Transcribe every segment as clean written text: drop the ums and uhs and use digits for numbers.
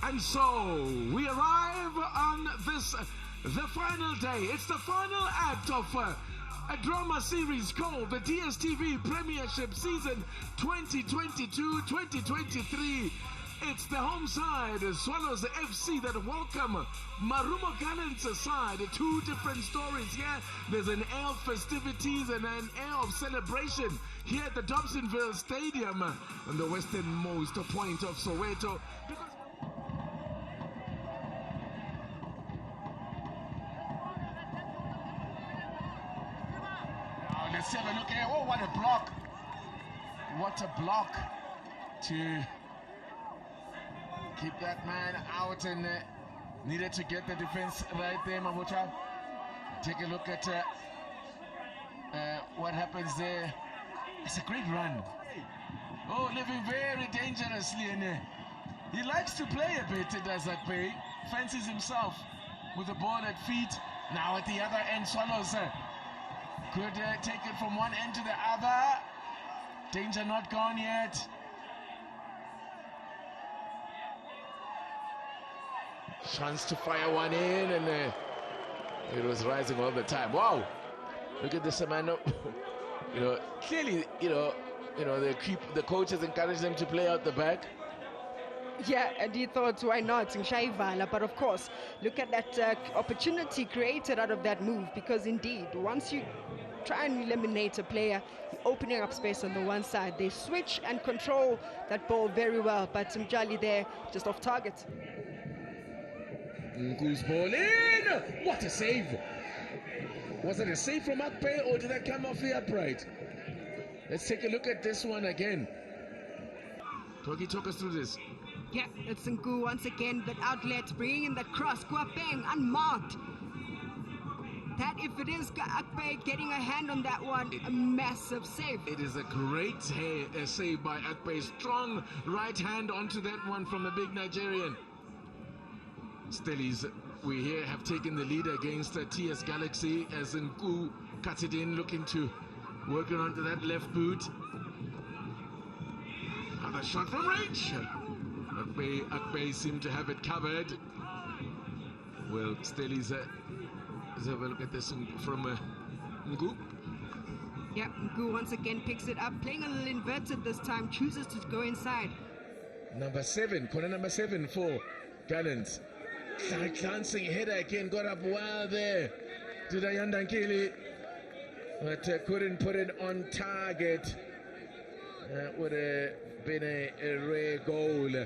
And so we arrive on this, the final day. It's the final act of a drama series called the DSTV Premiership Season 2022-2023. It's the home side, Swallows FC, that welcome Marumo Gallants side. Two different stories here. There's an air of festivities and an air of celebration here at the Dobsonville Stadium on the westernmost point of Soweto. Let's have a look here. Oh, what a block. What a block to keep that man out, and needed to get the defense right there, Mabucha. Take a look at what happens there. It's a great run. Oh, living very dangerously, and he likes to play a bit, does Akpe. Fancies himself with the ball at feet. Now at the other end, Swallows could take it from one end to the other. Danger not gone yet. Chance to fire one in, and it was rising all the time. Wow, look at this man. You know, clearly, the coaches encourage them to play out the back. Yeah, and he thought, why not? But of course, look at that opportunity created out of that move, because indeed, once you try and eliminate a player, you're opening up space on the one side. They switch and control that ball very well, but Mjali there, just off target. Nku's ball in! What a save! Was it a save from Akpe, or did that come off the upright? Let's take a look at this one again. Toki, talk us through this. Yeah, it's Nku once again, that outlet, bringing in that cross, Kwapeng, unmarked. That, if it is Akpe getting a hand on that one, a massive save. It is a great save by Akpe. Strong right hand onto that one from the big Nigerian. Stellies, we here have taken the lead against TS Galaxy as Nku cuts it in, looking to work around to that left boot. Another shot from range. Akpe seem to have it covered. Well, Stellies, let's have a look at this from Nku. Yeah, Nku once again picks it up, playing a little inverted this time, chooses to go inside. Corner number 7 for Gallants. Glancing header again, got up well there to Dayanda Nkili, but couldn't put it on target. That would have been a rare goal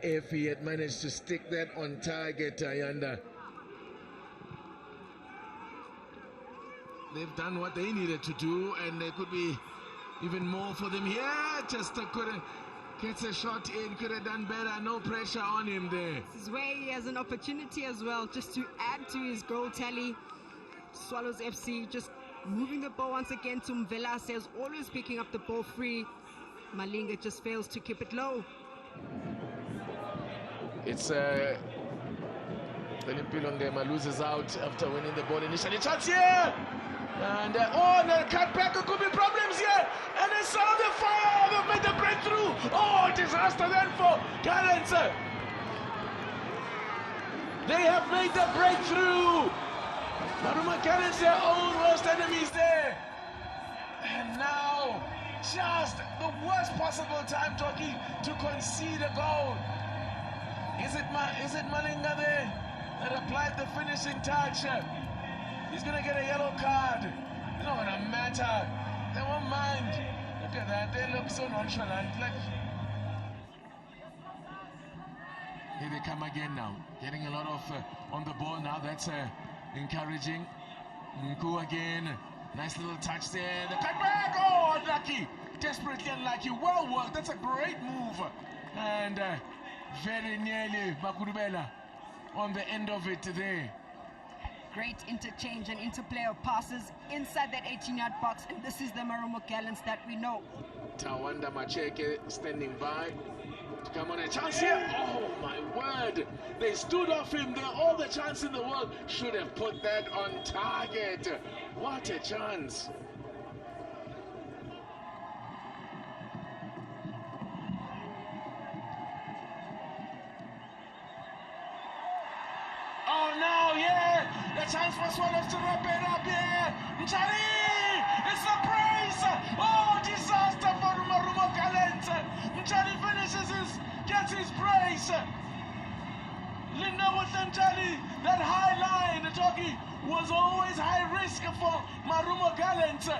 if he had managed to stick that on target, Dayanda. They've done what they needed to do, and there could be even more for them here. Just couldn't. Gets a shot in, could have done better, no pressure on him there. This is where he has an opportunity as well, just to add to his goal tally. Swallows FC just moving the ball once again to Mvela, says always picking up the ball free. Malinga just fails to keep it low. It's Pilongema loses out after winning the ball initially. Chance here! And the cutback, could be problems here. And they saw the fire. They've made the breakthrough. Oh, disaster then for Gallants. They have made the breakthrough. Marumo Gallants, their own worst enemies there. And now, just the worst possible time, Toki, to concede a goal. Is it Malinga there that applied the finishing touch? He's going to get a yellow card. It's not going to matter. They won't mind. Look at that. They look so nonchalant. Like... Here they come again now. Getting a lot of on the ball now. That's encouraging. Nku again. Nice little touch there. The cutback. Oh, unlucky. Desperately unlucky. Well worked. That's a great move. And very nearly Makurubela on the end of it there. Great interchange and interplay of passes inside that 18-yard box, and this is the Marumo Gallants that we know. Tawanda Macheke standing by to come on a chance here. Oh my word, they stood off him. They all the chance in the world. Should have put that on target. What a chance. A chance for Swallows to wrap it up here. Mchali! It's a brace! Oh, disaster for Marumo Gallants. Mchali gets his brace. Linda with Mchali, that high line, Toki, was always high risk for Marumo Gallants.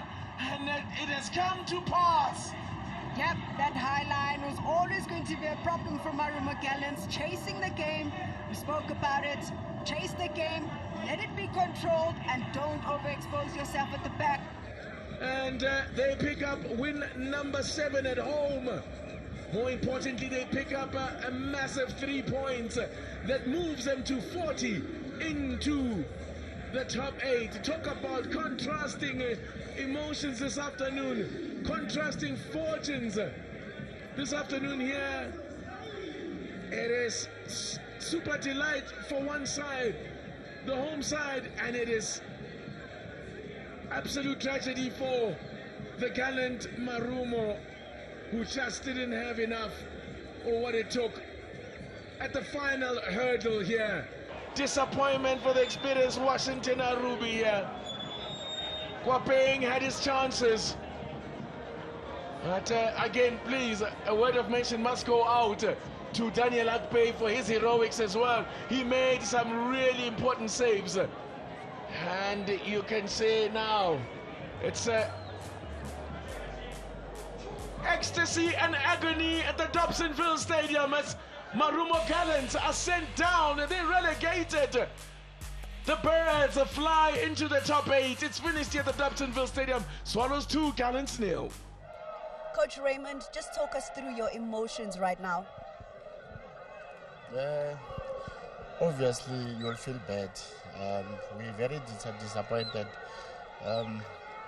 And it has come to pass. Yep, that high line was always going to be a problem for Marumo Gallants. Chasing the game, we spoke about it. Chase the game, let it be controlled, and don't overexpose yourself at the back. And they pick up win number 7 at home. More importantly, they pick up a massive 3 points that moves them to 40 into the top 8. Talk about contrasting emotions this afternoon, contrasting fortunes this afternoon here. It is super delight for one side, the home side, and it is absolute tragedy for the gallant Marumo, who just didn't have enough or what it took at the final hurdle here. Disappointment for the experienced Washington Arubi here. Kwapeng had his chances. But again, please, a word of mention must go out to Daniel Akpe for his heroics as well. He made some really important saves. And you can say now, it's ecstasy and agony at the Dobsonville Stadium as Marumo Gallants are sent down and they're relegated. The Birds fly into the top 8. It's finished here at the Dobsonville Stadium. Swallows 2, Gallants 0. Coach Raymond, just talk us through your emotions right now. Obviously, you'll feel bad. We're very disappointed.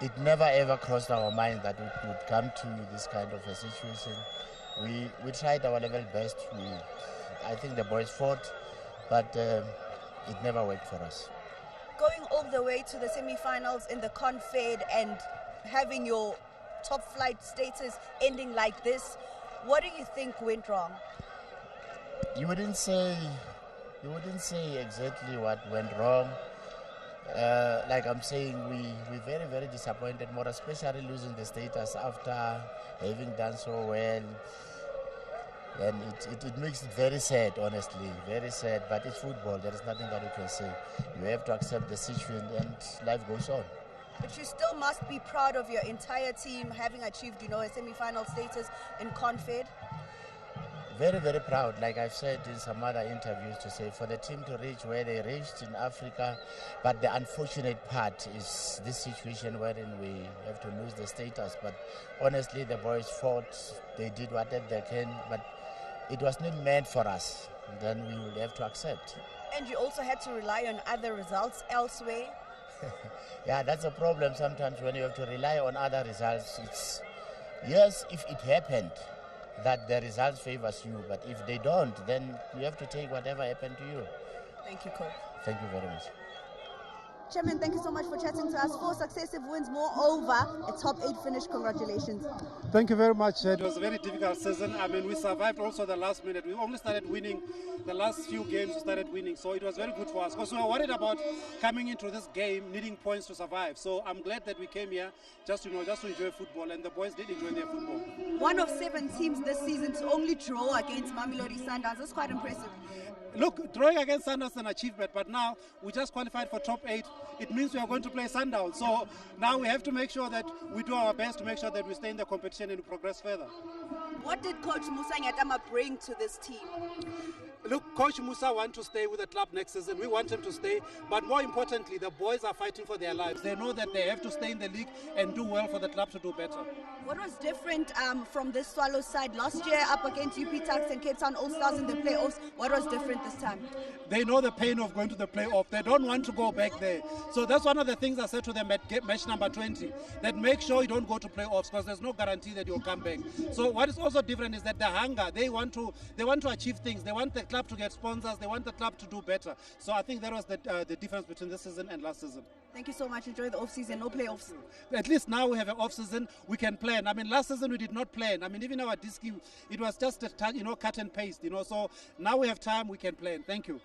It never ever crossed our mind that it would come to this kind of a situation. We tried our level best. I think the boys fought, but it never worked for us. Going all the way to the semi-finals in the Confed and having your top flight status ending like this, what do you think went wrong? You wouldn't say exactly what went wrong. Like I'm saying, we're very, very disappointed, more especially losing the status after having done so well. And it makes it very sad, honestly, very sad. But it's football, there is nothing that you can say. You have to accept the situation and life goes on. But you still must be proud of your entire team having achieved, a semi-final status in Confed. Very, very proud, like I've said in some other interviews, to say for the team to reach where they reached in Africa. But the unfortunate part is this situation wherein we have to lose the status. But honestly, the boys fought, they did whatever they can, but it was not meant for us. Then we will have to accept. And you also had to rely on other results elsewhere. Yeah, that's a problem sometimes when you have to rely on other results. Yes, if it happened that the results favors you, but if they don't, then you have to take whatever happened to you. Thank you, Coach. Thank you very much. Chairman, thank you so much for chatting to us. 4 successive wins, moreover, a top 8 finish. Congratulations. Thank you very much. It was a very difficult season. I mean, we survived also the last minute. We only started winning the last few games. We started winning, so it was very good for us. Because we were worried about coming into this game needing points to survive. So I'm glad that we came here just to enjoy football, and the boys did enjoy their football. One of 7 teams this season to only draw against Mamelodi Sundowns. That's quite impressive. Look, drawing against Sundowns is an achievement, but now we just qualified for top 8. It means we are going to play Sundowns. So now we have to make sure that we do our best to make sure that we stay in the competition and progress further. What did Coach Musa Nyatama bring to this team? Look, Coach Musa wants to stay with the club next season. We want him to stay. But more importantly, the boys are fighting for their lives. They know that they have to stay in the league and do well for the club to do better. What was different from this Swallows side last year up against UP Tuks and Cape Town All-Stars in the playoffs? What was different this time? They know the pain of going to the playoff. They don't want to go back there. So that's one of the things I said to them at match number 20, that make sure you don't go to playoffs because there's no guarantee that you'll come back. So what is also different is that the hunger, they want to achieve things. They want the club to get sponsors. They want the club to do better. So I think that was the difference between this season and last season. Thank you so much. Enjoy the off-season. No playoffs. At least now we have an off-season. We can plan. I mean, last season we did not plan. I mean, even our disc, it was just cut and paste. So now we have time. We can plan. Thank you.